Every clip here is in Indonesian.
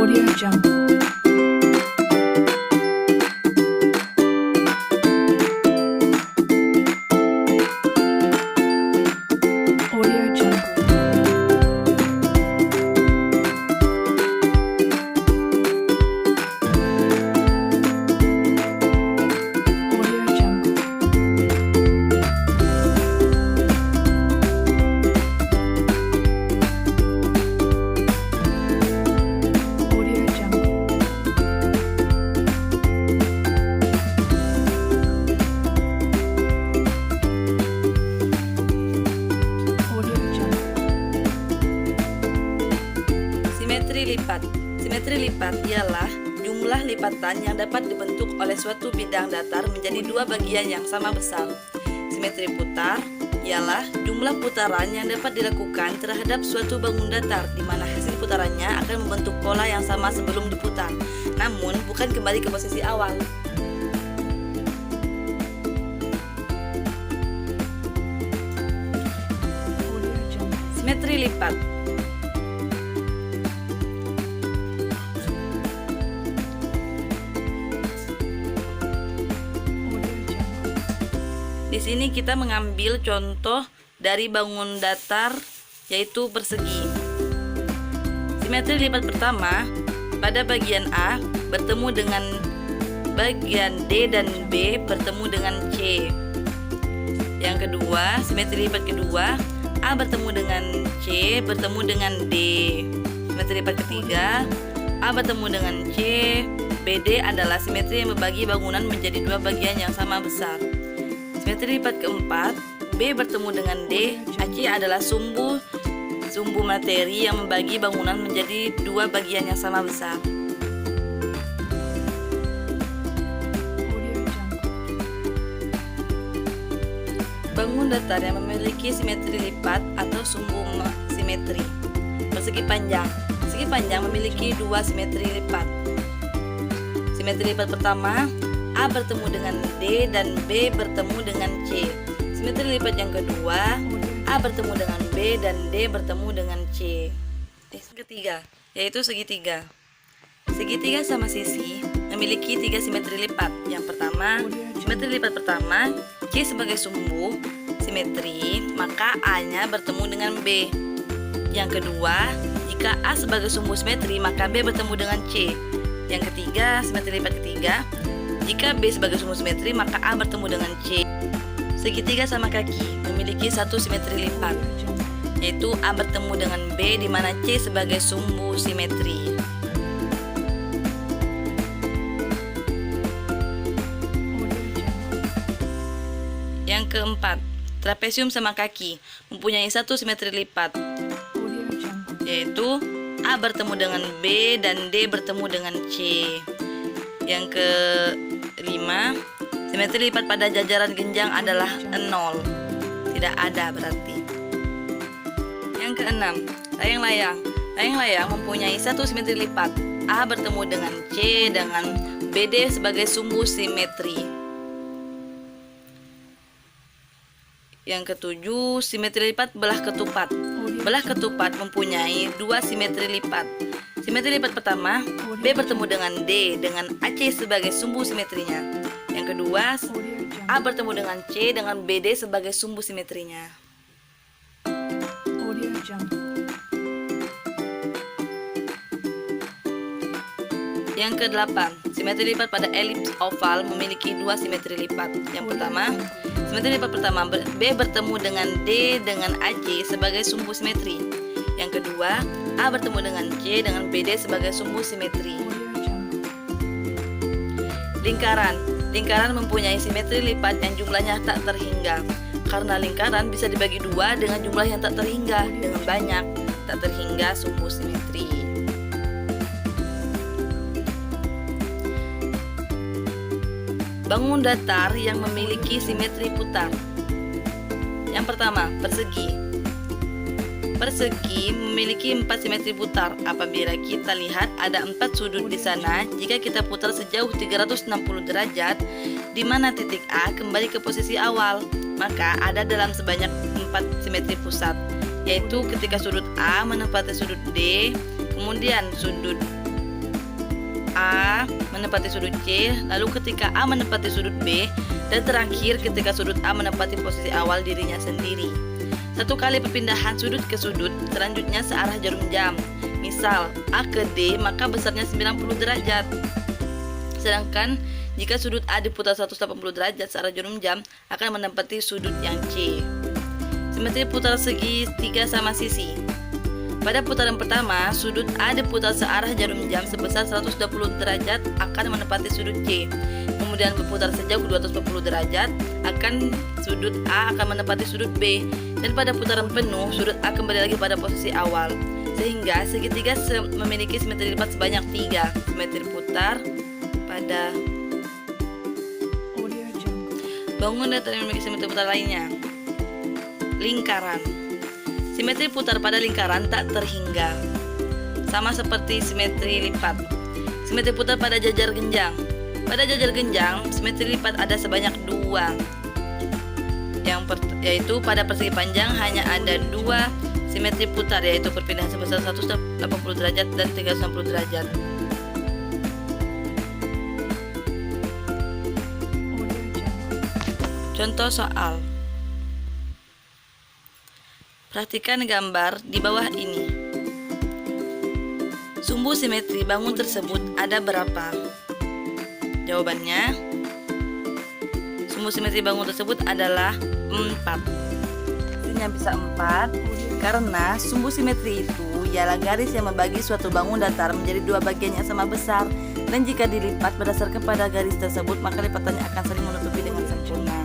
Audio Jungle. Audio Jungle. Audio Jungle. Audio Jungle. Audio Jungle. Simetri lipat. Simetri lipat ialah jumlah lipatan yang dapat dibentuk oleh suatu bidang datar menjadi dua bagian yang sama besar. Simetri putar ialah jumlah putaran yang dapat dilakukan terhadap suatu bangun datar di mana hasil putarannya akan membentuk pola yang sama sebelum diputar, namun bukan kembali ke posisi awal. Audio Jungle. Simetri lipat. Audio Jungle. Di sini kita mengambil contoh dari bangun datar yaitu persegi. Simetri lipat pertama pada bagian A bertemu dengan bagian D dan B bertemu dengan C. Yang kedua, simetri lipat kedua A bertemu dengan C bertemu dengan D. Simetri lipat ketiga A bertemu dengan C. BD adalah simetri yang membagi bangunan menjadi dua bagian yang sama besar. Simetri lipat keempat, B bertemu dengan D. AC adalah sumbu materi yang membagi bangunan menjadi dua bagian yang sama besar. Audio Jungle. Bangun datar yang memiliki simetri lipat atau sumbu simetri. Persegi panjang. Persegi panjang memiliki dua simetri lipat. Simetri lipat pertama, A bertemu dengan D dan B bertemu dengan C. Simetri lipat yang kedua, A bertemu dengan B dan D bertemu dengan C. Ketiga, yaitu segitiga. Segitiga sama sisi memiliki tiga simetri lipat. Yang pertama, simetri lipat pertama, C sebagai sumbu simetri, maka A-nya bertemu dengan B. Yang kedua, jika A sebagai sumbu simetri, maka B bertemu dengan C. Yang ketiga, simetri lipat ketiga, jika B sebagai sumbu simetri, maka A bertemu dengan C. Segitiga sama kaki memiliki satu simetri lipat, yaitu A bertemu dengan B di mana C sebagai sumbu simetri. Audio Jungle. Yang keempat, trapesium sama kaki mempunyai satu simetri lipat, Audio Jungle. yaitu A bertemu dengan B dan D bertemu dengan C. Yang kelima, simetri lipat pada jajaran genjang adalah 0. Tidak ada berarti. Yang keenam, layang-layang. Layang-layang mempunyai satu simetri lipat. A bertemu dengan C dengan BD sebagai sumbu simetri. Yang ketujuh, simetri lipat belah ketupat. Belah ketupat mempunyai dua simetri lipat. Simetri lipat pertama, B bertemu dengan D dengan AC sebagai sumbu simetrinya. Yang kedua, Audio Jungle. A bertemu dengan C dengan BD sebagai sumbu simetrinya. Audio Jungle. Yang kedelapan, simetri lipat pada elips oval memiliki dua simetri lipat. Yang pertama, simetri lipat pertama, B bertemu dengan D dengan AC sebagai sumbu simetri. Yang kedua, A bertemu dengan C dengan BD sebagai sumbu simetri. Audio Jungle. Lingkaran. Lingkaran mempunyai simetri lipat yang jumlahnya tak terhingga. Karena lingkaran bisa dibagi dua dengan jumlah yang tak terhingga dengan banyak tak terhingga sumbu simetri. Bangun datar yang memiliki simetri putar. Yang pertama, persegi. Persegi memiliki 4 simetri putar. Apabila kita lihat ada 4 sudut di sana, jika kita putar sejauh 360 derajat, di mana titik A kembali ke posisi awal, maka ada dalam sebanyak 4 simetri pusat, yaitu ketika sudut A menempati sudut D, kemudian sudut A menempati sudut C, lalu ketika A menempati sudut B, dan terakhir ketika sudut A menempati posisi awal dirinya sendiri. Satu kali perpindahan sudut ke sudut, selanjutnya searah jarum jam. Misal A ke D, maka besarnya 90 derajat. Sedangkan jika sudut A diputar 180 derajat searah jarum jam, akan menempati sudut yang C. Simetri putar segitiga sama sisi. Pada putaran pertama, sudut A diputar searah jarum jam sebesar 120 derajat akan menempati sudut C. Kemudian berputar sejauh 240 derajat, sudut A akan menempati sudut B. Dan pada putaran penuh, sudut A kembali lagi pada posisi awal. Sehingga segitiga memiliki simetri lipat sebanyak 3. Simetri putar pada Audio Jungle. bangun datar yang memiliki simetri putar lainnya. Lingkaran. Simetri putar pada lingkaran tak terhingga, sama seperti simetri lipat. Simetri putar pada jajar genjang. Pada jajar genjang, simetri lipat ada sebanyak 2. Yaitu pada persegi panjang hanya ada 2 simetri putar, yaitu perpindahan sebesar 180 derajat dan 360 derajat. Audio Jungle. Contoh soal. Perhatikan gambar di bawah ini. Sumbu simetri bangun tersebut ada berapa? Jawabannya, sumbu simetri bangun tersebut adalah 4. Artinya bisa 4 karena sumbu simetri itu ialah garis yang membagi suatu bangun datar menjadi 2 bagian yang sama besar, dan jika dilipat berdasarkan pada garis tersebut maka lipatannya akan saling menutupi dengan sempurna.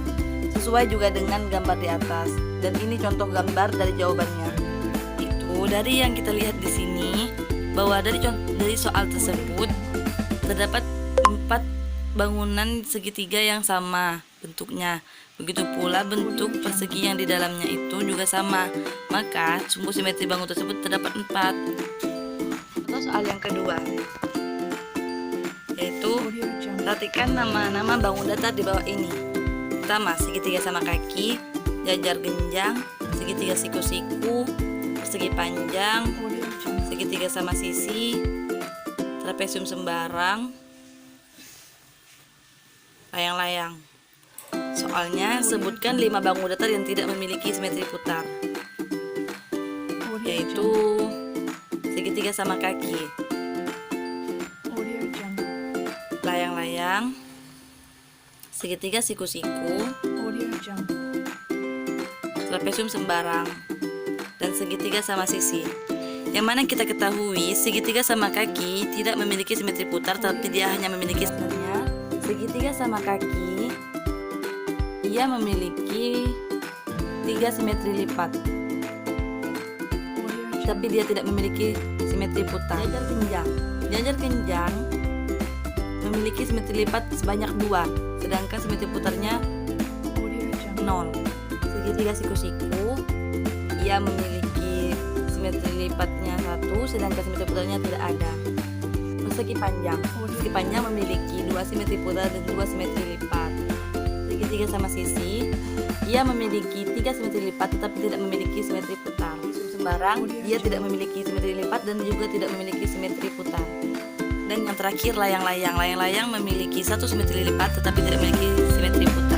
Sesuai juga dengan gambar di atas, dan ini contoh gambar dari jawabannya. Itu dari yang kita lihat di sini, bahwa dari soal tersebut terdapat 4 bangunan segitiga yang sama bentuknya. Begitu pula bentuk persegi yang di dalamnya itu juga sama. Maka sumbu simetri bangun tersebut terdapat 4. Contoh soal yang kedua, yaitu Audio Jungle. perhatikan nama-nama bangun datar di bawah ini. Pertama, segitiga sama kaki, jajar genjang, segitiga siku-siku, persegi panjang, Audio Jungle. segitiga sama sisi, trapesium sembarang, layang-layang. Soalnya sebutkan 5 bangun datar yang tidak memiliki simetri putar, Audio yaitu Jungle. segitiga sama kaki, Audio Jungle. layang-layang, segitiga siku-siku, Audio Jungle. trapesium sembarang, dan segitiga sama sisi. Yang mana kita ketahui segitiga sama kaki tidak memiliki simetri putar, tapi dia hanya memiliki segitiga sama kaki. Ia memiliki 3 simetri lipat, Audio Jungle. tapi dia tidak memiliki simetri putar. Jajar genjang memiliki simetri lipat sebanyak 2, sedangkan simetri putarnya Audio Jungle. 0. Segitiga siku-siku, ia memiliki simetri lipatnya 1, sedangkan simetri putarnya tidak ada. Persegi panjang memiliki 2 simetri putar dan 2 simetri lipat. Segitiga sama sisi, ia memiliki 3 simetri lipat tetapi tidak memiliki simetri putar. Sembarang, dia tidak memiliki simetri lipat dan juga tidak memiliki simetri putar. Dan yang terakhir layang-layang. Layang-layang memiliki 1 simetri lipat tetapi tidak memiliki simetri putar.